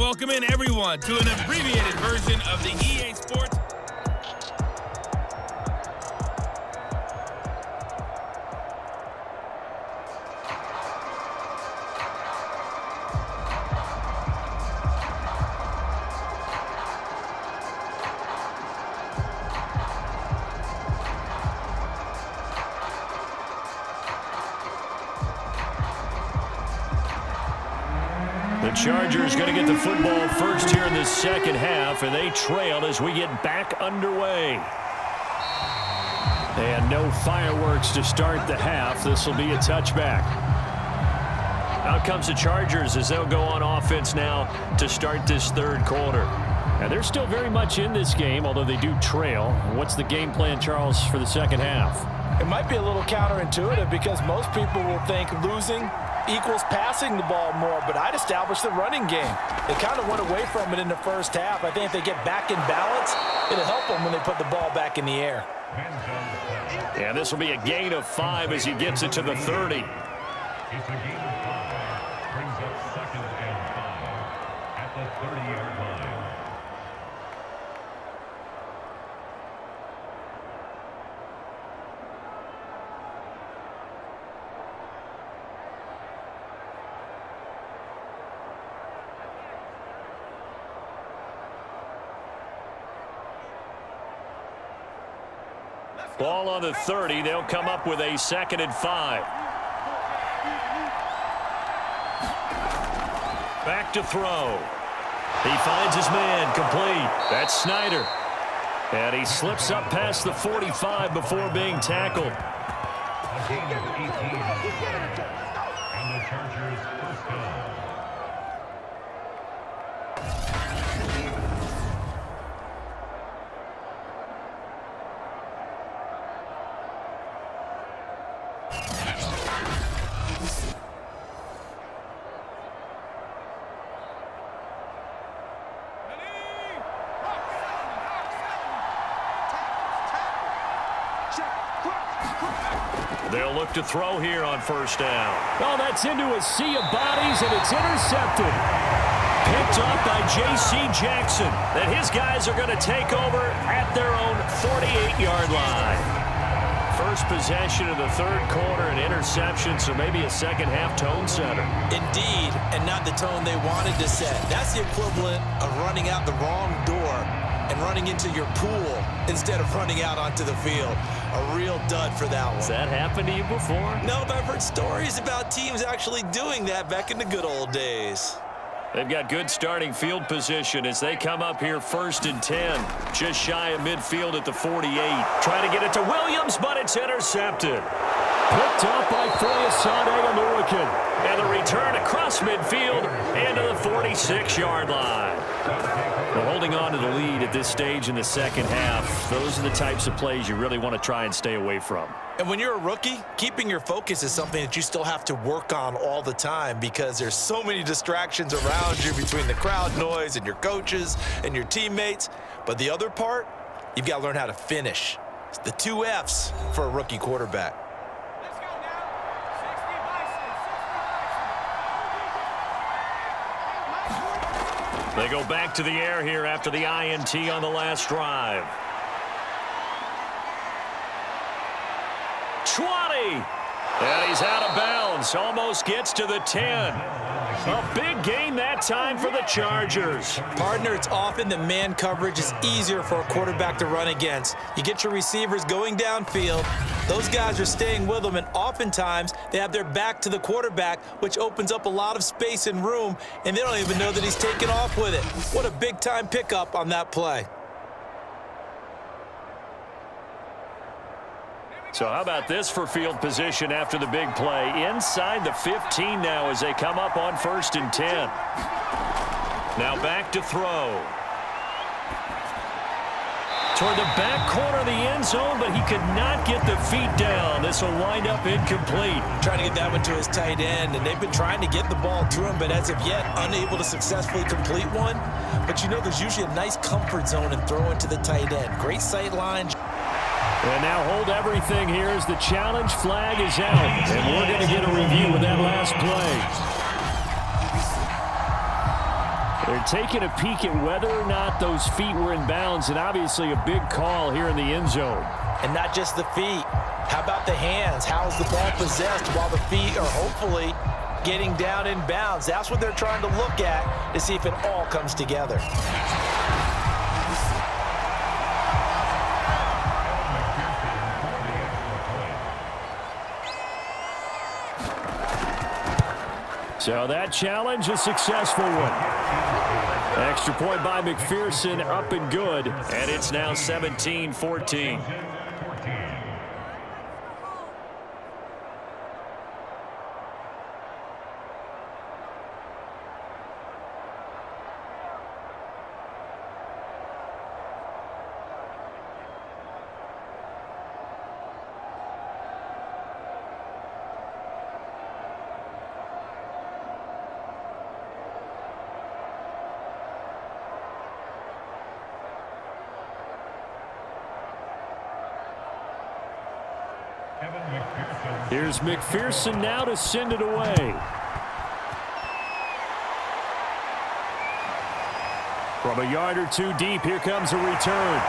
welcome in everyone to an abbreviated version of the EA Sports. The Chargers going to get the football first here in the second half, and they trail as we get back underway. And no fireworks to start the half. This will be a touchback. Out comes the Chargers as they'll go on offense now to start this third quarter. And they're still very much in this game, although they do trail. What's the game plan, Charles, for the second half? It might be a little counterintuitive because most people will think losing equals passing the ball more, but I'd establish the running game. They kind of went away from it in the first half. I think if they get back in balance, it'll help them when they put the ball back in the air. Yeah, this will be a gain of 5 as he gets it to the 30. It's a gain of 5. Brings up 2nd and 5 at the 30-yard line. Ball on the 30. They'll come up with a 2nd and 5. Back to throw. He finds his man complete. That's Snyder. And he slips up past the 45 before being tackled. A gain of 18. And the Chargers first down. They'll look to throw here on first down. Oh, that's into a sea of bodies, and it's intercepted. Picked up by J.C. Jackson. And his guys are going to take over at their own 48-yard line. First possession of the third quarter, an interception, so maybe a second-half tone setter. Indeed, and not the tone they wanted to set. That's the equivalent of running out the wrong door and running into your pool instead of running out onto the field. A real dud for that one. Has that happened to you before? No, but I've heard stories about teams actually doing that back in the good old days. They've got good starting field position as they come up here 1st and 10. Just shy of midfield at the 48. Trying to get it to Williams, but it's intercepted. Picked up by Foyesade Aluakin. And the return across midfield into the 46-yard line. Well, holding on to the lead at this stage in the second half, those are the types of plays you really want to try and stay away from. And when you're a rookie, keeping your focus is something that you still have to work on all the time because there's so many distractions around you between the crowd noise and your coaches and your teammates. But the other part, you've got to learn how to finish. It's the 2 F's for a rookie quarterback. They go back to the air here after the INT on the last drive. 20. And he's out of bounds. Almost gets to the 10. A big gain that time for the Chargers. Partner, it's often that man coverage is easier for a quarterback to run against. You get your receivers going downfield. Those guys are staying with them, and oftentimes they have their back to the quarterback, which opens up a lot of space and room, and they don't even know that he's taken off with it. What a big-time pickup on that play. So how about this for field position after the big play? Inside the 15 now as they come up on 1st and 10. Now back to throw. Toward the back corner of the end zone, but he could not get the feet down. This will wind up incomplete. Trying to get that one to his tight end, and they've been trying to get the ball to him, but as of yet, unable to successfully complete one. But you know, there's usually a nice comfort zone in throwing to the tight end. Great sight line. And now hold everything here as the challenge flag is out. And we're going to get a review of that last play. They're taking a peek at whether or not those feet were in bounds, and obviously a big call here in the end zone. And not just the feet. How about the hands? How's the ball possessed while the feet are hopefully getting down in bounds? That's what they're trying to look at to see if it all comes together. So that challenge, a successful one. Extra point by McPherson, up and good. And it's now 17-14. Here's McPherson now to send it away. From a yard or two deep, here comes a return.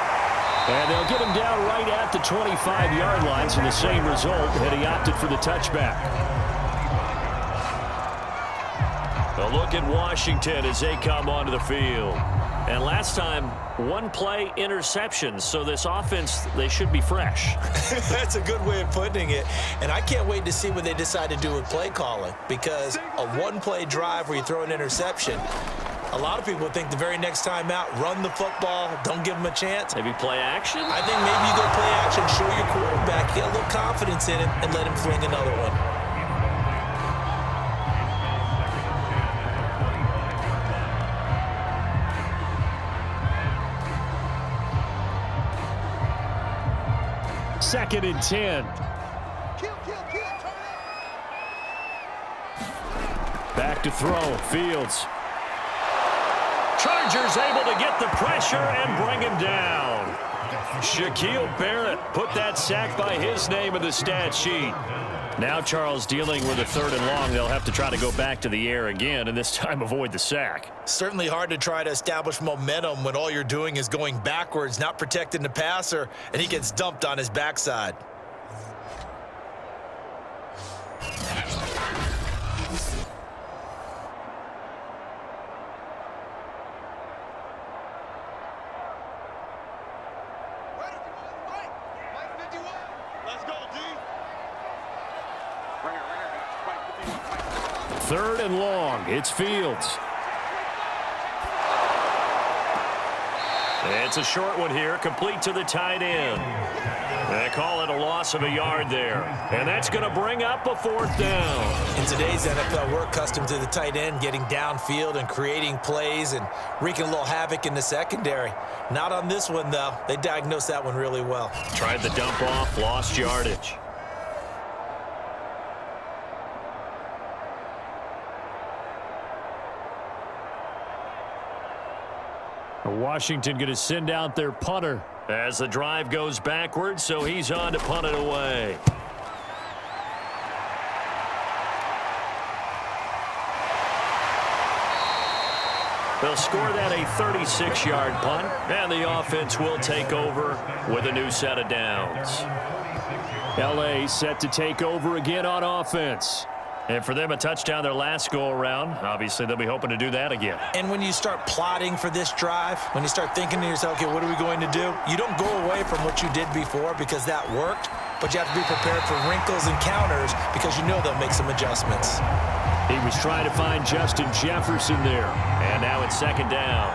And they'll get him down right at the 25-yard line, so the same result had he opted for the touchback. A look at Washington as they come onto the field. And last time, one-play interceptions, so this offense, they should be fresh. That's a good way of putting it. And I can't wait to see what they decide to do with play calling, because a one-play drive where you throw an interception, a lot of people think the very next time out, run the football, don't give them a chance. Maybe play action? I think maybe you go play action, show your quarterback, get a little confidence in him, and let him fling another one. Second and 10. Back to throw. Fields. Chargers able to get the pressure and bring him down. Shaquille Barrett put that sack by his name in the stat sheet. Now Charles dealing with a third and long. They'll have to try to go back to the air again and this time avoid the sack. Certainly hard to try to establish momentum when all you're doing is going backwards, not protecting the passer, and he gets dumped on his backside. Third and long. It's Fields. It's a short one here, complete to the tight end. They call it a loss of a yard there. And that's going to bring up a fourth down. In today's NFL, we're accustomed to the tight end getting downfield and creating plays and wreaking a little havoc in the secondary. Not on this one, though. They diagnosed that one really well. Tried the dump off, lost yardage. Washington going to send out their punter as the drive goes backwards, so he's on to punt it away. They'll score that a 36-yard punt, and the offense will take over with a new set of downs. L.A. set to take over again on offense. And for them, a touchdown their last go-around. Obviously, they'll be hoping to do that again. And when you start plotting for this drive, when you start thinking to yourself, okay, what are we going to do? You don't go away from what you did before because that worked, but you have to be prepared for wrinkles and counters because you know they'll make some adjustments. He was trying to find Justin Jefferson there. And now it's second down.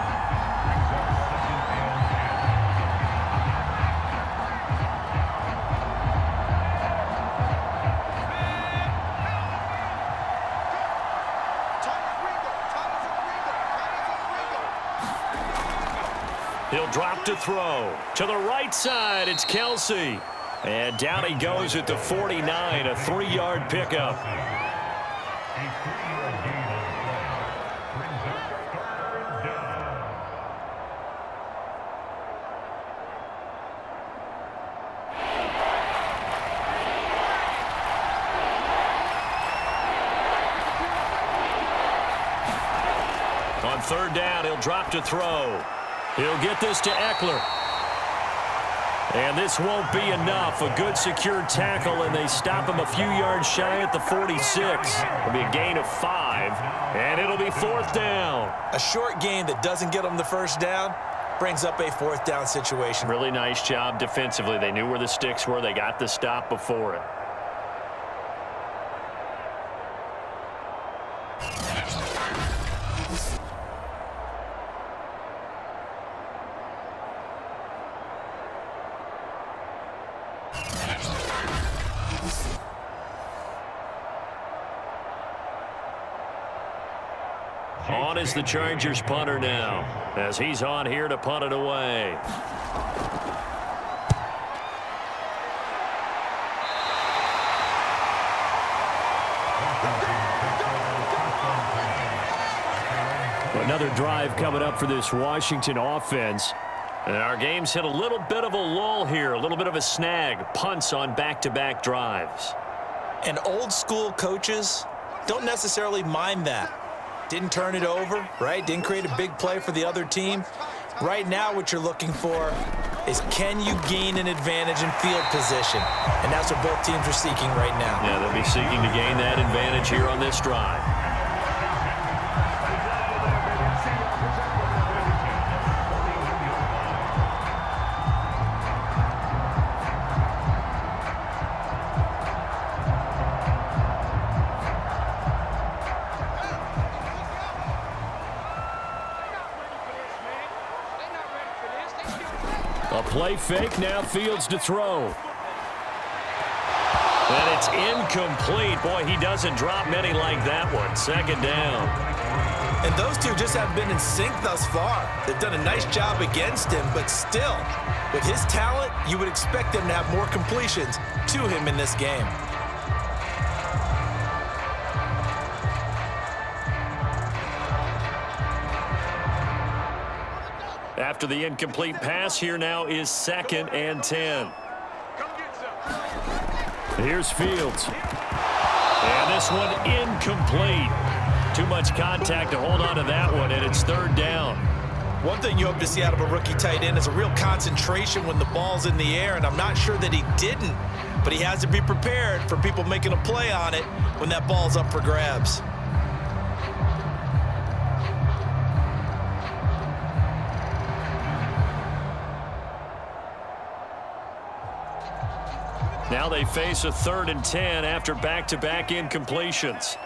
He'll drop to throw. To the right side, it's Kelsey. And down he goes at the 49, a 3-yard pickup. On third down, he'll drop to throw. He'll get this to Eckler. And this won't be enough. A good secure tackle, and they stop him a few yards shy at the 46. It'll be a gain of 5, and it'll be fourth down. A short gain that doesn't get them the first down brings up a fourth down situation. Really nice job defensively. They knew where the sticks were. They got the stop before it. On is the Chargers punter now, as he's on here to punt it away. Another drive coming up for this Washington offense. And our game's hit a little bit of a lull here, a little bit of a snag. Punts on back-to-back drives. And old school coaches don't necessarily mind that. Didn't turn it over, right? Didn't create a big play for the other team. Right now what you're looking for is, can you gain an advantage in field position? And that's what both teams are seeking right now. Yeah, they'll be seeking to gain that advantage here on this drive. A play fake, now Fields to throw. And it's incomplete. Boy, he doesn't drop many like that one. Second down. And those two just have been in sync thus far. They've done a nice job against him, but still, with his talent, you would expect them to have more completions to him in this game. After the incomplete pass, here now is 2nd and 10. Here's Fields. And this one incomplete. Too much contact to hold on to that one, and it's 3rd down. One thing you hope to see out of a rookie tight end is a real concentration when the ball's in the air, and I'm not sure that he didn't, but he has to be prepared for people making a play on it when that ball's up for grabs. Now they face a 3rd and 10 after back-to-back incompletions.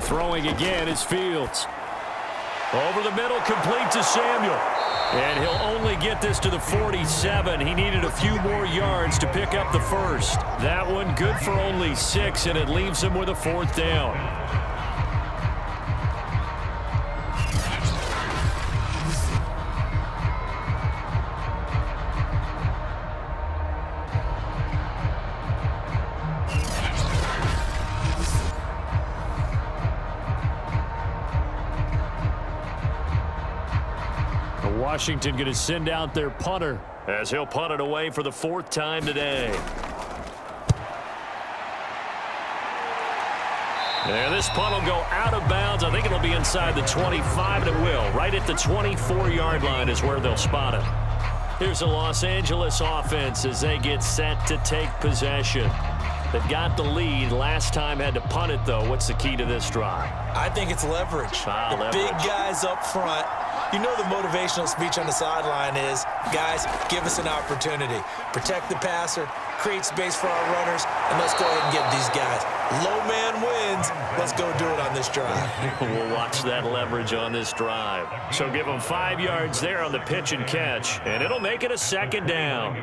Throwing again is Fields. Over the middle, complete to Samuel. And he'll only get this to the 47. He needed a few more yards to pick up the first. That one good for only 6, and it leaves him with a 4th down. Washington going to send out their punter as he'll punt it away for the 4th time today. And this punt will go out of bounds. I think it'll be inside the 25, and it will. Right at the 24-yard line is where they'll spot it. Here's the Los Angeles offense as they get set to take possession. They've got the lead. Last time had to punt it, though. What's the key to this drive? I think it's leverage. Big guys up front. You know the motivational speech on the sideline is, guys, give us an opportunity. Protect the passer, create space for our runners, and let's go ahead and get these guys. Low man wins. Let's go do it on this drive. We'll watch that leverage on this drive. So give them 5 yards there on the pitch and catch, and it'll make it a 2nd down.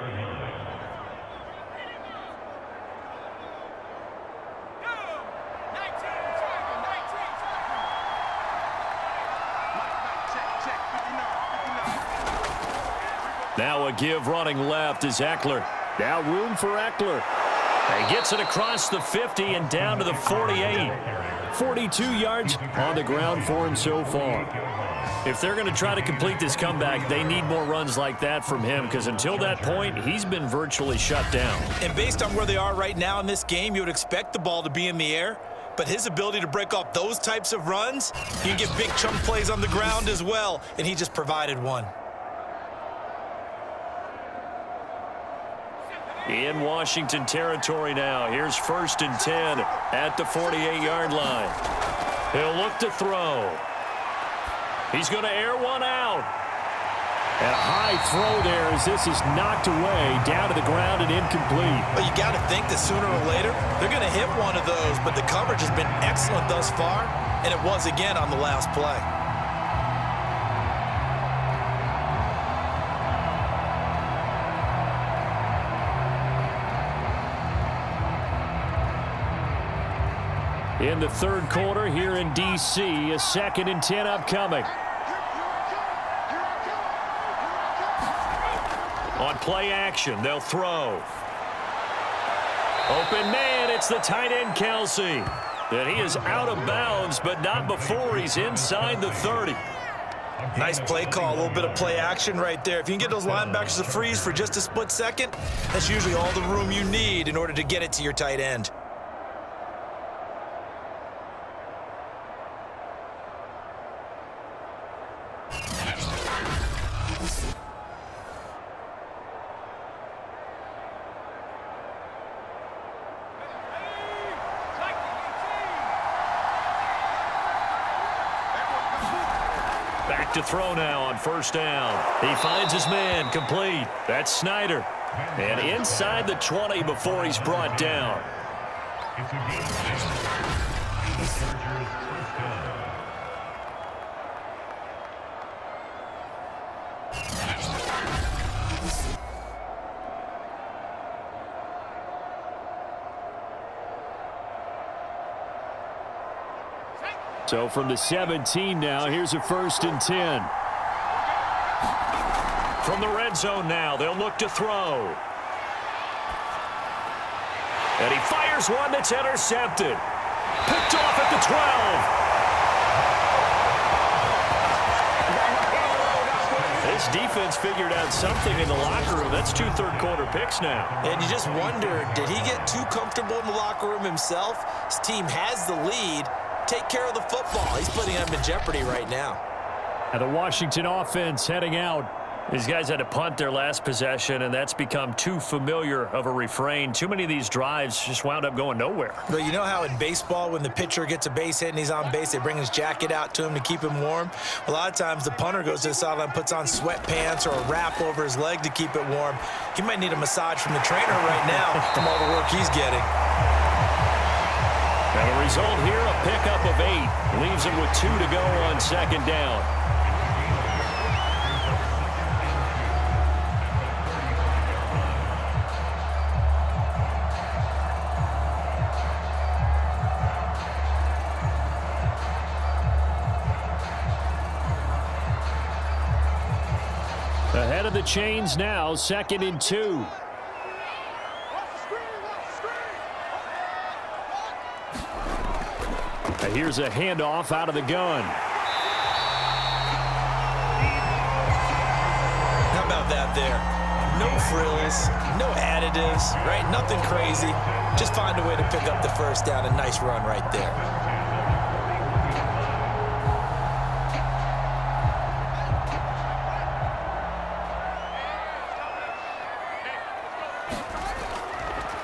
Now a give running left is Eckler. Now room for Eckler. He gets it across the 50 and down to the 48. 42 yards on the ground for him so far. If they're going to try to complete this comeback, they need more runs like that from him, because until that point, he's been virtually shut down. And based on where they are right now in this game, you would expect the ball to be in the air. But his ability to break off those types of runs, he can get big chunk plays on the ground as well, and he just provided one. In Washington territory now. Here's 1st and 10 at the 48-yard line. He'll look to throw. He's going to air one out. And a high throw there as this is knocked away, down to the ground and incomplete. But you got to think that sooner or later, they're going to hit one of those, but the coverage has been excellent thus far, and it was again on the last play. In the third quarter here in D.C., a 2nd and 10 upcoming. On play action, they'll throw. Open man, it's the tight end, Kelsey. And he is out of bounds, but not before he's inside the 30. Nice play call, a little bit of play action right there. If you can get those linebackers to freeze for just a split second, that's usually all the room you need in order to get it to your tight end. Back to throw now on 1st down. He finds his man, complete. That's Snyder. And inside the 20 before he's brought down. It's a game. The Chargers' 1st down. So from the 17 now, here's a 1st and 10. From the red zone now, they'll look to throw. And he fires one that's intercepted. Picked off at the 12. This defense figured out something in the locker room. That's 2 third-quarter picks now. And you just wonder, did he get too comfortable in the locker room himself? His team has the lead. Take care of the football. He's putting them in jeopardy right now. And the Washington offense heading out. These guys had to punt their last possession, and that's become too familiar of a refrain. Too many of these drives just wound up going nowhere. But you know how in baseball, when the pitcher gets a base hit and he's on base, they bring his jacket out to him to keep him warm? A lot of times the punter goes to the sideline, puts on sweatpants or a wrap over his leg to keep it warm. He might need a massage from the trainer right now from all the work he's getting. And the result here, a pickup of 8. Leaves him with 2 to go on 2nd down. Ahead of the chains now, 2nd and 2. Here's a handoff out of the gun. How about that there? No frills, no additives, right? Nothing crazy. Just find a way to pick up the 1st down. A nice run right there.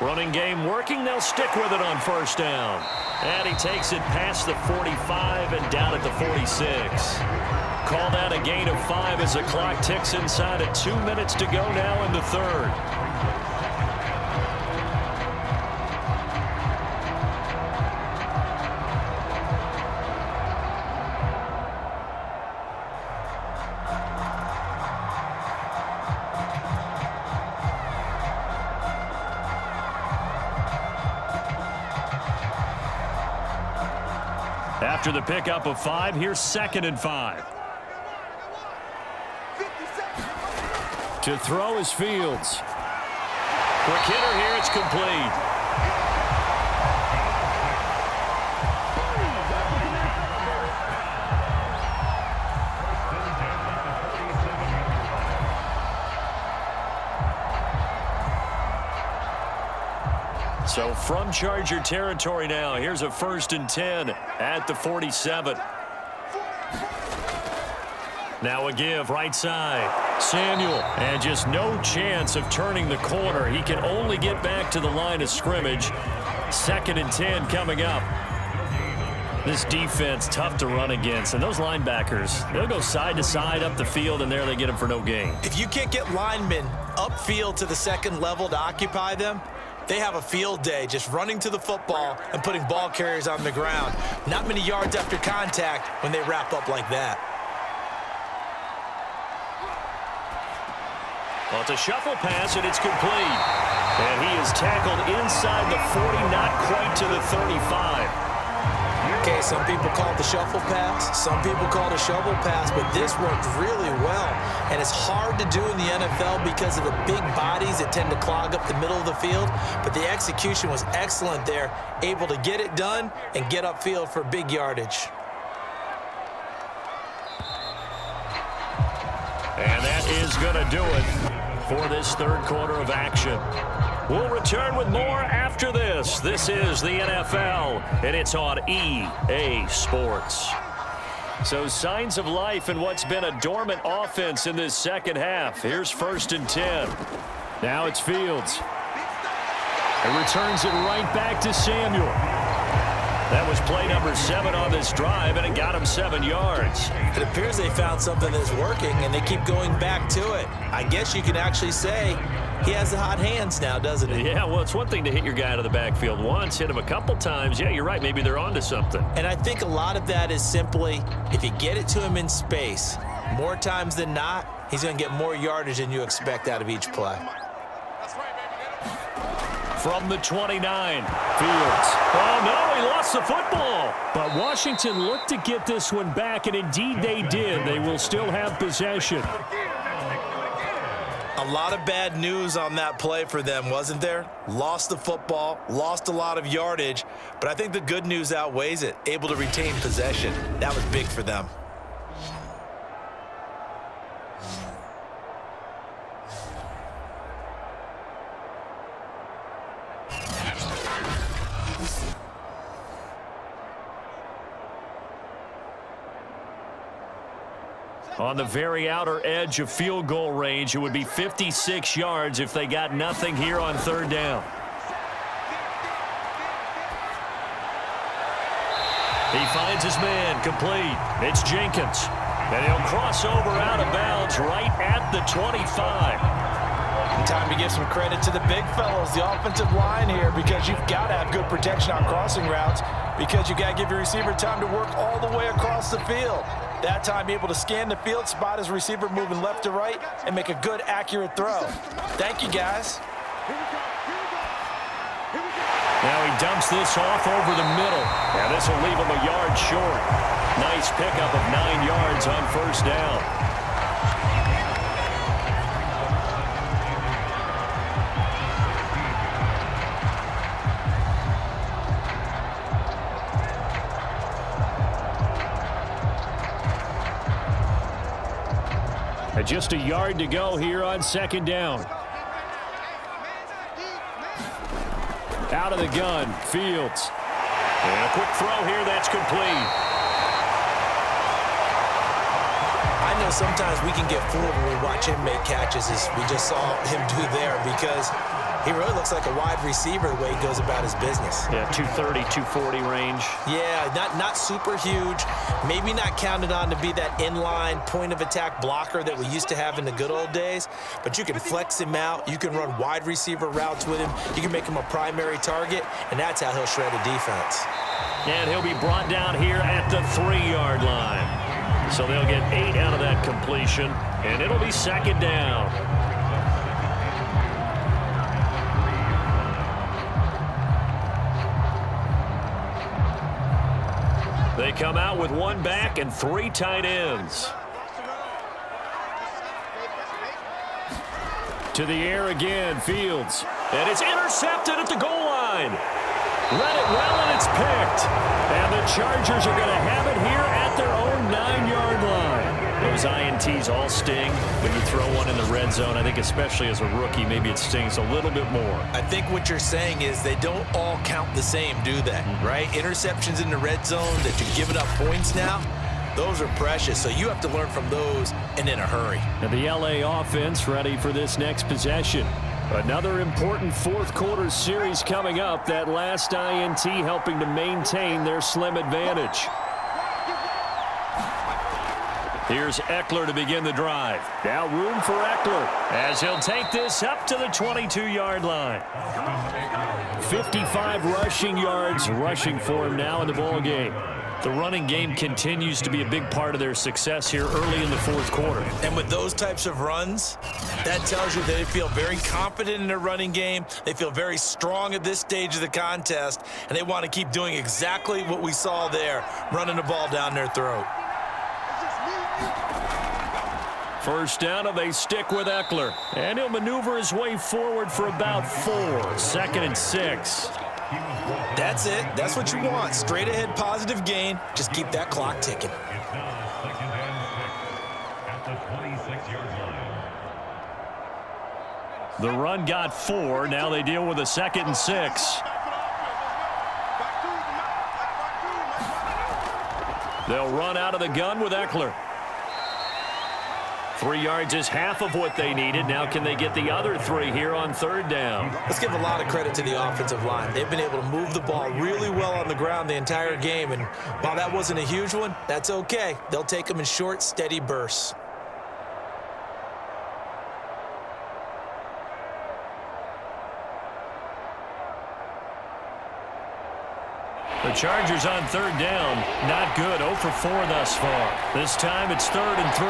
Running game working. They'll stick with it on 1st down. And he takes it past the 45 and down at the 46. Called out a gain of 5 as the clock ticks inside of 2 minutes to go now in the 3rd. After the pickup of 5, here's 2nd and 5. To throw is Fields. Quick hitter here, it's complete. So from Charger territory now, here's a 1st and 10 at the 47. Now a give right side. Samuel, and just no chance of turning the corner. He can only get back to the line of scrimmage. 2nd and 10 coming up. This defense, tough to run against. And those linebackers, they'll go side to side up the field, and there they get them for no gain. If you can't get linemen upfield to the second level to occupy them, they have a field day just running to the football and putting ball carriers on the ground. Not many yards after contact when they wrap up like that. Well, it's a shuffle pass, and it's complete. And he is tackled inside the 40, not quite to the 35. Okay, some people call it the shuffle pass. Some people call it a shovel pass, but this worked really well. And it's hard to do in the NFL because of the big bodies that tend to clog up the middle of the field. But the execution was excellent there, able to get it done and get upfield for big yardage. And that is going to do it for this 3rd quarter of action. We'll return with more after this. This is the NFL, and it's on EA Sports. So signs of life in what's been a dormant offense in this second half. Here's 1st and 10. Now it's Fields. It returns it right back to Samuel. That was play number 7 on this drive, and it got him 7 yards. It appears they found something that's working, and they keep going back to it. I guess you can actually say he has the hot hands now, doesn't he? Yeah, well, it's one thing to hit your guy out of the backfield once, hit him a couple times. Yeah, you're right. Maybe they're onto something. And I think a lot of that is simply if you get it to him in space, more times than not, he's going to get more yardage than you expect out of each play. From the 29, Fields. Oh, no, he lost the football. But Washington looked to get this one back, and indeed they did. They will still have possession. A lot of bad news on that play for them, wasn't there? Lost the football, lost a lot of yardage, but I think the good news outweighs it. Able to retain possession. That was big for them. On the very outer edge of field goal range, it would be 56 yards if they got nothing here on 3rd down. He finds his man, complete. It's Jenkins. And he'll cross over out of bounds right at the 25. Time to give some credit to the big fellows, the offensive line here, because you've got to have good protection on crossing routes, because you got to give your receiver time to work all the way across the field. That time, be able to scan the field, spot his receiver moving left to right, and make a good, accurate throw. Thank you, guys. Now he dumps this off over the middle. Now this will leave him a yard short. Nice pickup of 9 yards on 1st down. Just a yard to go here on 2nd down. Out of the gun, Fields. And a quick throw here, that's complete. I know sometimes we can get fooled when we watch him make catches, as we just saw him do there, because he really looks like a wide receiver the way he goes about his business. Yeah, 230, 240 range. Yeah, not super huge. Maybe not counted on to be that inline point-of-attack blocker that we used to have in the good old days, but you can flex him out. You can run wide receiver routes with him. You can make him a primary target, and that's how he'll shred a defense. And he'll be brought down here at the 3-yard line. So they'll get 8 out of that completion, and it'll be 2nd down. They come out with 1 back and 3 tight ends. To the air again, Fields. And it's intercepted at the goal line. Let it well, and it's picked. And the Chargers are going to have it here at their own 9-yard line. Those INTs all sting, but you throw one in the red zone, I think especially as a rookie, maybe it stings a little bit more. I think what you're saying is they don't all count the same, do they? Right? Interceptions in the red zone that you're giving up points now, those are precious, so you have to learn from those and in a hurry. And the LA offense ready for this next possession. Another important fourth quarter series coming up. That last INT helping to maintain their slim advantage. Here's Eckler to begin the drive. Now room for Eckler as he'll take this up to the 22-yard line. 55 rushing yards rushing for him now in the ball game. The running game continues to be a big part of their success here early in the fourth quarter. And with those types of runs, that tells you they feel very confident in their running game. They feel very strong at this stage of the contest, and they want to keep doing exactly what we saw there, running the ball down their throat. First down, and they stick with Eckler. And he'll maneuver his way forward for about 4. 2nd and 6. That's it. That's what you want. Straight ahead, positive gain. Just keep that clock ticking. It's now 2nd and 6 at the 26-yard line. The run got 4. Now they deal with a 2nd and 6. They'll run out of the gun with Eckler. 3 yards is half of what they needed. Now can they get the other 3 here on 3rd down? Let's give a lot of credit to the offensive line. They've been able to move the ball really well on the ground the entire game. And while that wasn't a huge one, that's okay. They'll take them in short, steady bursts. The Chargers on 3rd down. Not good. 0 for 4 thus far. This time it's 3rd and 3.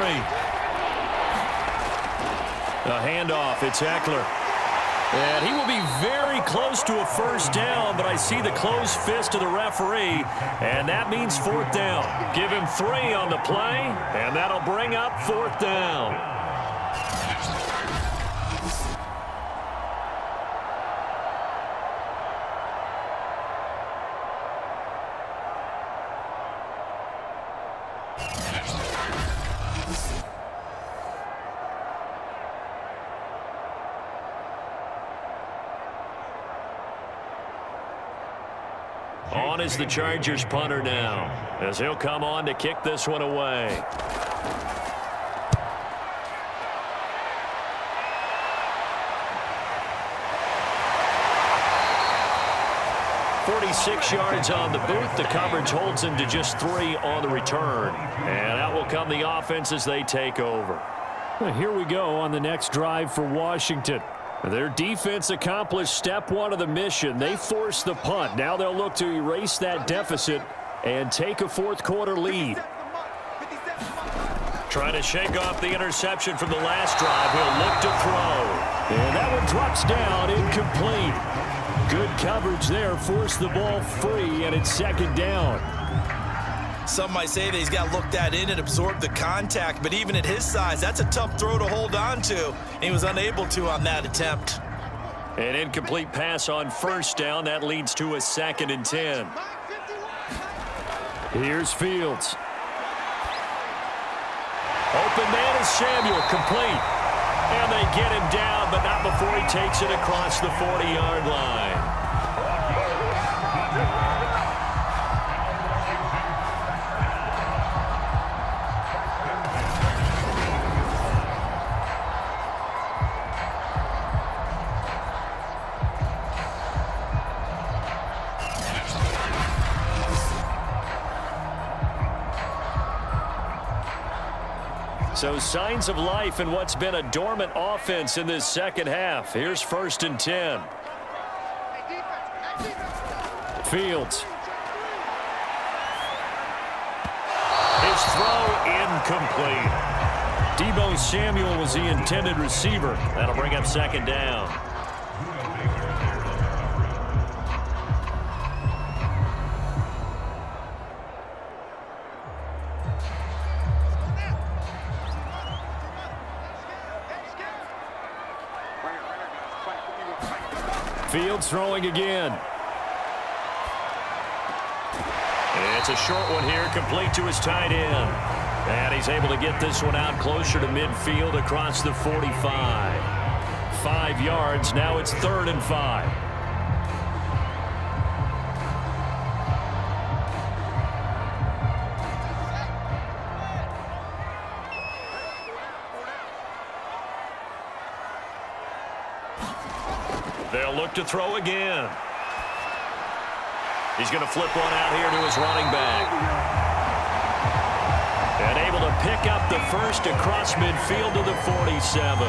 A handoff, it's Eckler. And he will be very close to a first down, but I see the closed fist of the referee, and that means 4th down. Give him 3 on the play, and that'll bring up 4th down. On is the Chargers punter now, as he'll come on to kick this one away. "46 yards on the boot. The coverage holds him to just 3 on the return. And out will come the offense as they take over. Well, here we go on the next drive for Washington. Their defense accomplished step 1 of the mission. They forced the punt. Now they'll look to erase that deficit and take a fourth quarter lead. Trying to shake off the interception from the last drive. He'll look to throw. And that one drops down, incomplete. Good coverage there. Forced the ball free, and it's 2nd down. Some might say that he's got to look that in and absorb the contact, but even at his size, that's a tough throw to hold on to, and he was unable to on that attempt. An incomplete pass on first down. That leads to a 2nd and 10. Here's Fields. Open man is Samuel, complete. And they get him down, but not before he takes it across the 40-yard line. So signs of life in what's been a dormant offense in this second half. Here's 1st and 10. Fields. His throw incomplete. Deebo Samuel was the intended receiver. That'll bring up 2nd down. Fields throwing again. It's a short one here, complete to his tight end. And he's able to get this one out closer to midfield across the 45. 5 yards, now it's 3rd and 5. They'll look to throw again. He's going to flip one out here to his running back. And able to pick up the first across midfield to the 47.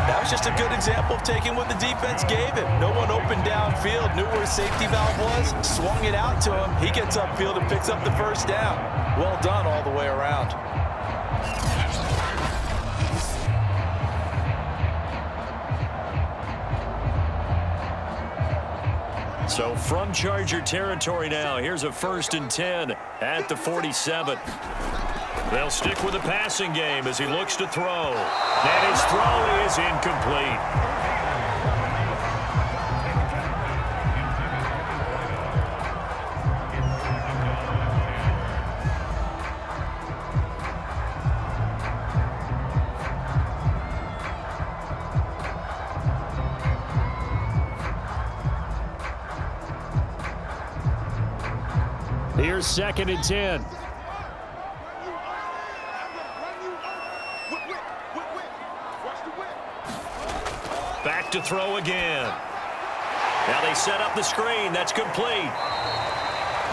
That was just a good example of taking what the defense gave him. No one open downfield, knew where his safety valve was, swung it out to him. He gets upfield and picks up the first down. Well done all the way around. So from Charger territory now, here's a 1st and 10 at the 47. They'll stick with the passing game as he looks to throw. And his throw is incomplete. Here's 2nd and 10. Back to throw again. Now they set up the screen. That's complete.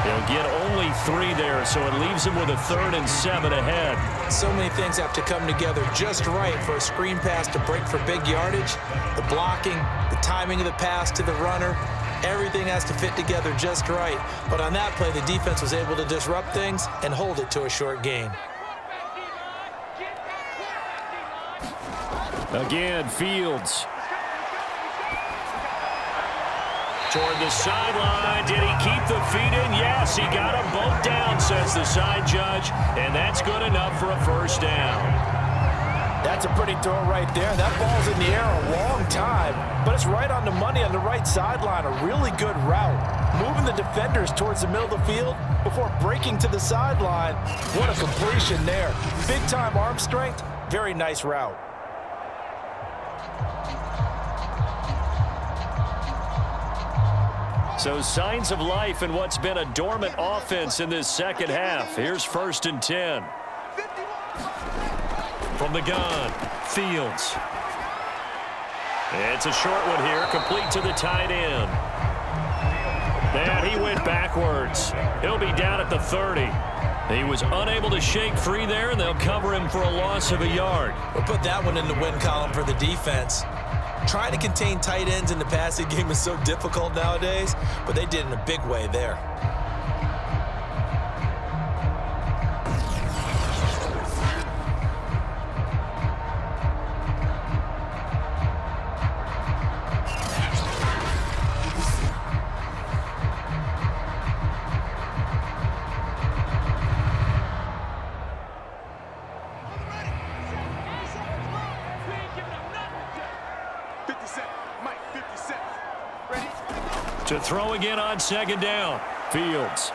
They'll get only 3 there, so it leaves them with a 3rd and 7 ahead. So many things have to come together just right for a screen pass to break for big yardage. The blocking, the timing of the pass to the runner, everything has to fit together just right. But on that play, the defense was able to disrupt things and hold it to a short gain. Again, Fields. Toward the sideline. Did he keep the feet in? Yes, he got them both down, says the side judge. And that's good enough for a first down. That's a pretty throw right there. That ball's in the air a long time, but it's right on the money on the right sideline. A really good route. Moving the defenders towards the middle of the field before breaking to the sideline. What a completion there. Big-time arm strength. Very nice route. So signs of life in what's been a dormant offense in this second half. Here's 1st and 10. From the gun, Fields. It's a short one here, complete to the tight end. And he went backwards. He'll be down at the 30. He was unable to shake free there, and they'll cover him for a loss of a yard. We'll put that one in the win column for the defense. Trying to contain tight ends in the passing game is so difficult nowadays, but they did in a big way there. To throw again on 2nd down. Fields.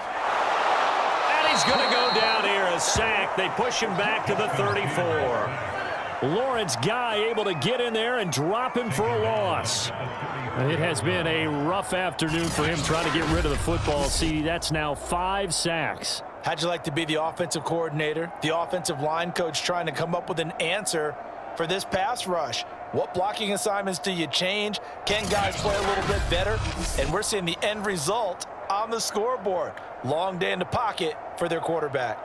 And he's going to go down here, a sack. They push him back to the 34. Lawrence Guy able to get in there and drop him for a loss. It has been a rough afternoon for him trying to get rid of the football. See, that's now 5 sacks. How'd you like to be the offensive coordinator, the offensive line coach trying to come up with an answer for this pass rush? What blocking assignments do you change? Can guys play a little bit better? And we're seeing the end result on the scoreboard. Long day in the pocket for their quarterback.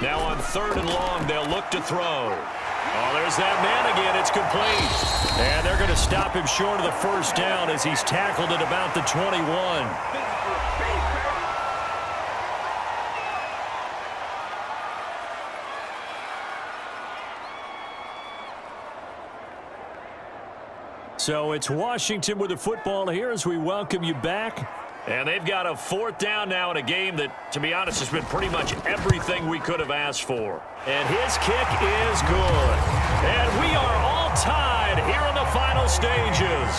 Now on 3rd and long, they'll look to throw. Oh, there's that man again. It's complete. And they're going to stop him short of the first down as he's tackled at about the 21. So it's Washington with the football here as we welcome you back. And they've got a 4th down now in a game that, to be honest, has been pretty much everything we could have asked for. And his kick is good. And we are all tied here in the final stages.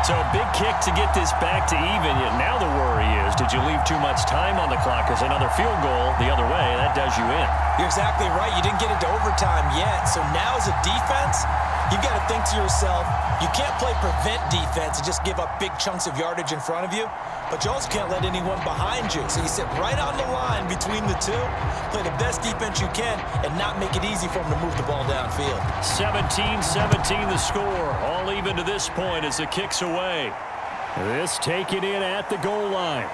So a big kick to get this back to even. Yet now the worry is, did you leave too much time on the clock? Because another field goal the other way, that does you in. You're exactly right. You didn't get into overtime yet. So now as a defense, you've got to think to yourself, you can't play prevent defense and just give up big chunks of yardage in front of you. But you also can't let anyone behind you. So you sit right on the line between the two, play the best defense you can, and not make it easy for them to move the ball downfield. 17-17 the score. All even to this point as the kick's away. This taken in at the goal line.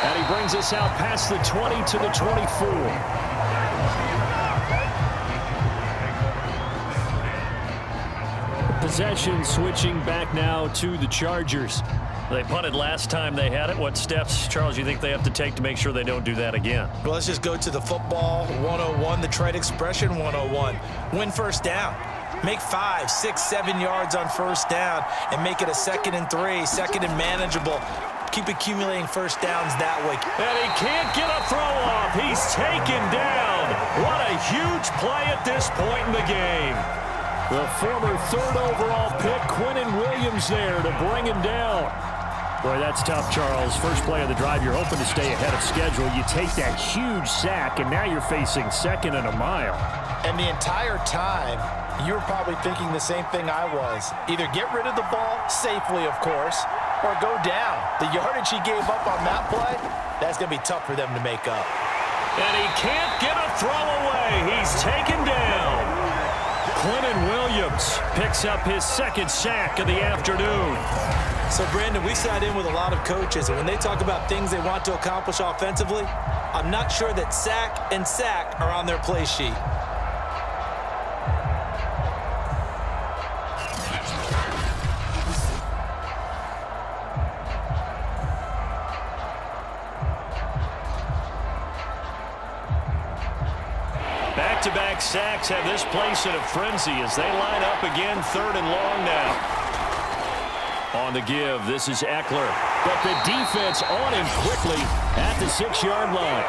And he brings us out past the 20 to the 24. Possession switching back now to the Chargers. They punted last time they had it. What steps, Charles, you think they have to take to make sure they don't do that again? Well, let's just go to the football 101, the trade expression 101. Win first down. Make 5, 6, 7 yards on first down and make it a 2nd and 3, 2nd and manageable. Keep accumulating first downs that way. And he can't get a throw off. He's taken down. What a huge play at this point in the game. The former 3rd overall pick, Quinnen Williams, there to bring him down. Boy, that's tough, Charles. First play of the drive, you're hoping to stay ahead of schedule. You take that huge sack, and now you're facing 2nd and a mile. And the entire time, you were probably thinking the same thing I was. Either get rid of the ball, safely, of course, or go down. The yardage he gave up on that play, that's going to be tough for them to make up. And he can't get a throw away. He's taken down. Quinnen Williams picks up his 2nd sack of the afternoon. So, Brandon, we sat in with a lot of coaches, and when they talk about things they want to accomplish offensively, I'm not sure that sack and sack are on their play sheet. Back-to-back sacks have this place in a frenzy as they line up again 3rd and long now. On the give, this is Eckler. But the defense on him quickly at the 6-yard line.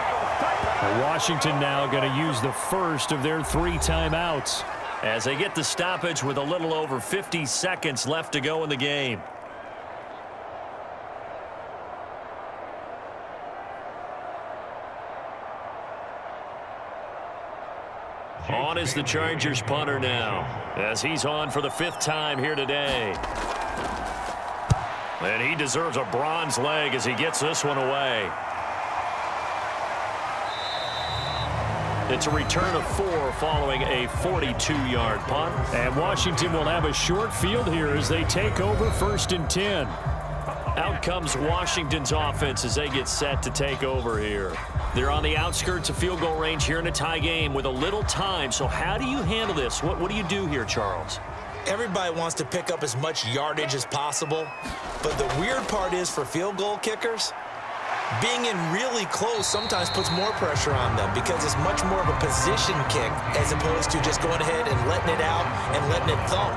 And Washington now going to use the first of their 3 timeouts. As they get the stoppage with a little over 50 seconds left to go in the game. On is the Chargers punter now, as he's on for the 5th time here today. And he deserves a bronze leg as he gets this one away. It's a return of 4 following a 42-yard punt. And Washington will have a short field here as they take over 1st and 10. Out comes Washington's offense as they get set to take over here. They're on the outskirts of field goal range here in a tie game with a little time. So how do you handle this? What do you do here, Charles? Everybody wants to pick up as much yardage as possible, but the weird part is for field goal kickers, being in really close sometimes puts more pressure on them because it's much more of a position kick as opposed to just going ahead and letting it out and letting it thump.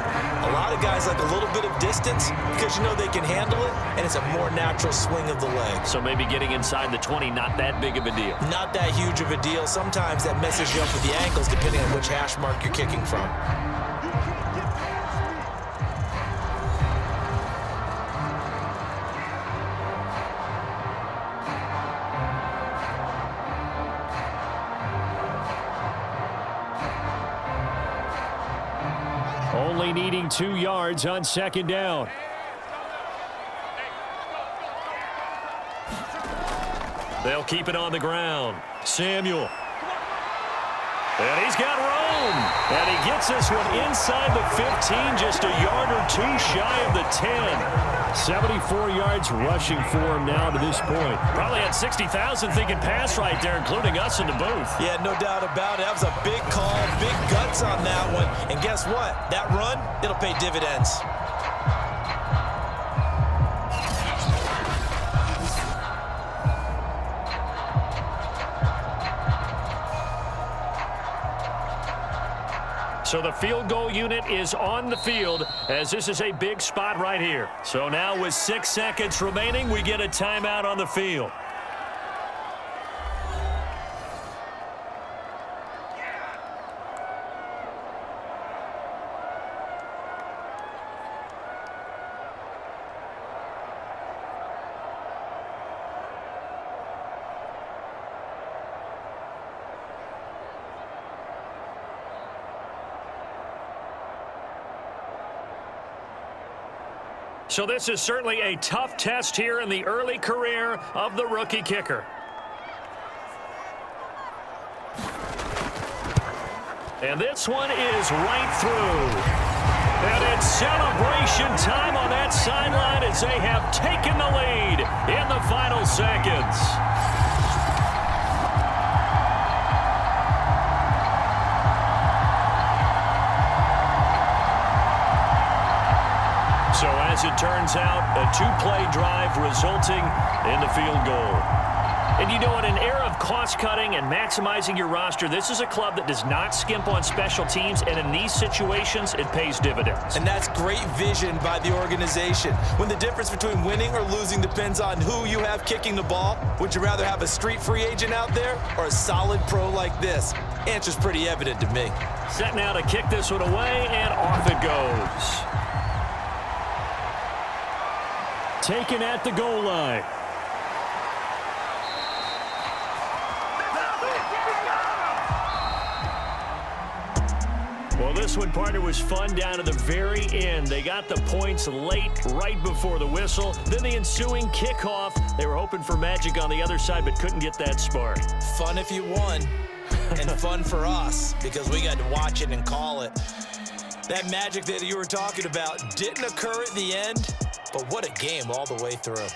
A lot of guys like a little bit of distance because you know they can handle it, and it's a more natural swing of the leg. So maybe getting inside the 20, not that big of a deal. Not that huge of a deal. Sometimes that messes you up with the angles depending on which hash mark you're kicking from. Only needing 2 yards on 2nd down. They'll keep it on the ground. Samuel. And he's got room. And he gets this one inside the 15, just a yard or 2 shy of the 10. 74 yards rushing for him now to this point. Probably had 60,000 thinking pass right there, including us in the booth. Yeah, no doubt about it. That was a big call, big guts on that one. And guess what? That run, it'll pay dividends. So the field goal unit is on the field as this is a big spot right here. So now with 6 seconds remaining, we get a timeout on the field. So this is certainly a tough test here in the early career of the rookie kicker. And this one is right through. And it's celebration time on that sideline as they have taken the lead in the final seconds. So as it turns out, a two-play drive resulting in the field goal. And you know, in an era of cost-cutting and maximizing your roster, this is a club that does not skimp on special teams, and in these situations, it pays dividends. And that's great vision by the organization. When the difference between winning or losing depends on who you have kicking the ball, would you rather have a street free agent out there or a solid pro like this? Answer's pretty evident to me. Set now to kick this one away, and off it goes. Taken at the goal line. Well, this one, partner, was fun down to the very end. They got the points late, right before the whistle. Then the ensuing kickoff. They were hoping for magic on the other side, but couldn't get that spark. Fun if you won, and fun for us because we got to watch it and call it. That magic that you were talking about didn't occur at the end, but what a game all the way through.